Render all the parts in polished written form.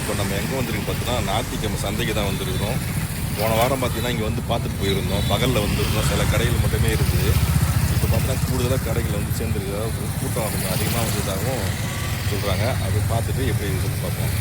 இப்போ நம்ம எங்கே வந்துருக்கு பார்த்தோன்னா ஞாயிற்றுக்கிழமை சந்தைக்கு தான் வந்துருக்கிறோம். போன வாரம் பார்த்தீங்கன்னா இங்கே வந்து பார்த்துட்டு போயிருந்தோம். பகலில் வந்துருந்தோம், சில கடைகள் மட்டுமே இருக்குது. இப்போ பார்த்தீங்கன்னா கூடுதலாக கடைகள் வந்து சேர்ந்துருக்கிறதா, கூட்டம் கொஞ்சம் அதிகமாக வந்ததாகவும் சொல்கிறாங்க. அதை பார்த்துட்டு எப்படி சொல்லி பார்ப்போம்.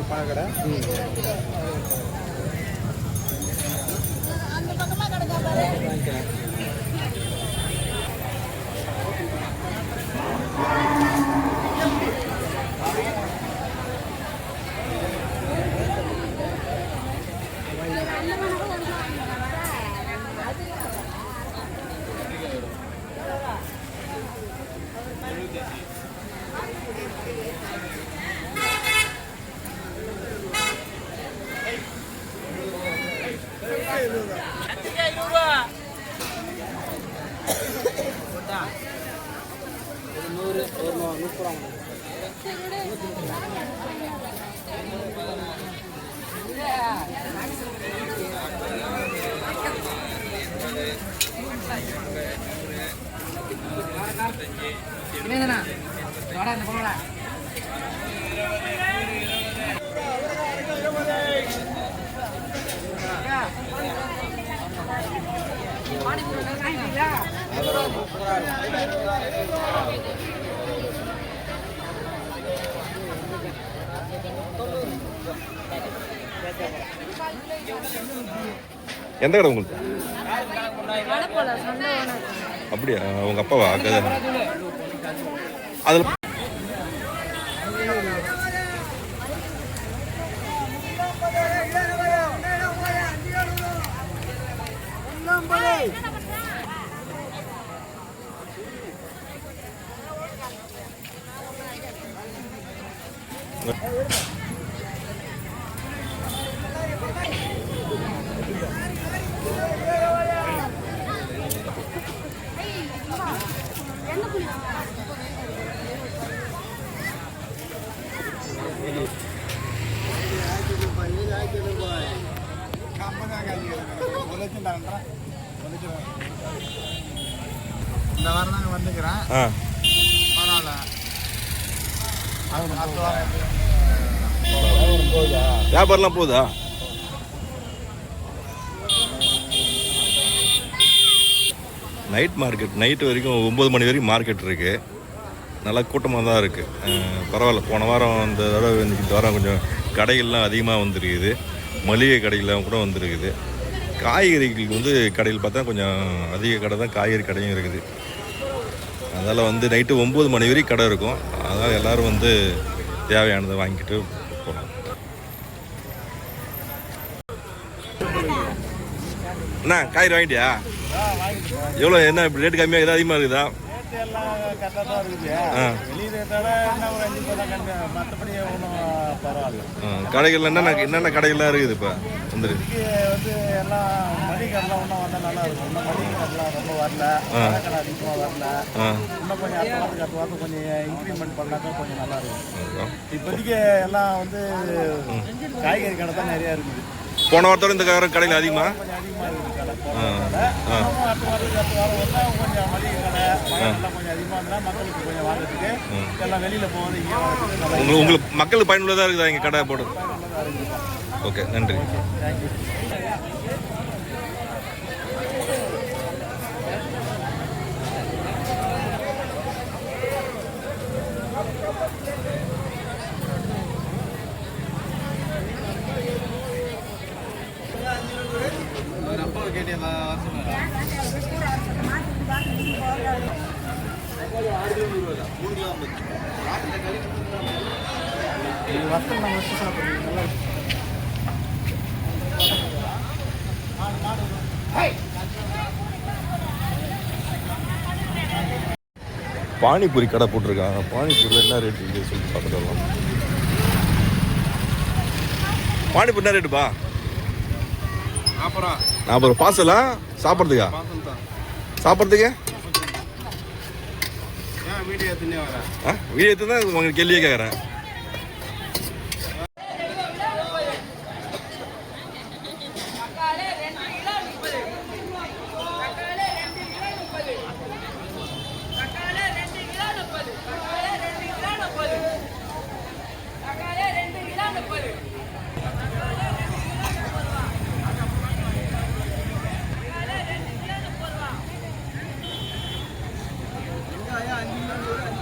பழக்கடை எந்த கடை உங்களுக்கு? அப்படியா? உங்க அப்பாவா? அதில் இந்த வாரம் தாங்க வந்துக்கிறேன். பரவாயில்ல. வியாபாரம்லாம் போகுதா? நைட் மார்க்கெட், நைட்டு வரைக்கும் 9 மணி வரைக்கும் மார்க்கெட் இருக்குது. நல்லா கூட்டமாக தான் இருக்குது. பரவாயில்ல. போன வாரம் இந்த தடவை இந்த வாரம் கொஞ்சம் கடைகள்லாம் அதிகமாக வந்துருக்குது. மளிகை கடைகள்லாம் கூட வந்துருக்குது. காய்கறிகளுக்கு வந்து கடையில் பார்த்தா கொஞ்சம் அதிக கடை தான், காய்கறி கடையும் இருக்குது. அதனால் வந்து நைட்டு 9 மணி வரைக்கும் கடை இருக்கும். அதனால் எல்லோரும் வந்து தேவையானதை வாங்கிட்டு போகலாம். அண்ணா காய்கறி வாங்கிட்டியா? எவ்வளோ? என்ன ரேட்டு கம்மியாக இருக்குது, அதிகமாக இருக்குதா? கடைகள் என்னென்ன கடைகள்லாம் இருக்குது இப்போ வந்துருக்கு? இப்போதைக்கு எல்லாம் வந்து காய்கறி கடை தான் நிறைய இருக்குது. போன வாரத்தோட இந்த கடையில் அதிகமாக உங்களுக்கு மக்களுக்கு பயனுள்ளதாக இருக்குதா இங்கே கடை போடு? ஓகே, நன்றி. பானிபூரி கடை போட்டிருக்காங்க. பானிபூரியில் என்ன ரேட் இருக்குது சொல்லி பார்த்துட்டு வரலாம். பானிபூரி என்ன ரேட்டுப்பா? 40 ரூபா. பார்சலா? சாப்பிட்றதுக்கா? சாப்பிட்றதுக்கு வீடியோ எடுத்துனே வரேன். வீடியோ எடுத்து தான் உங்களுக்கு கேள்வியே கேட்குறேன். வெங்காயம் 5 கிலோ 100 ரூபா.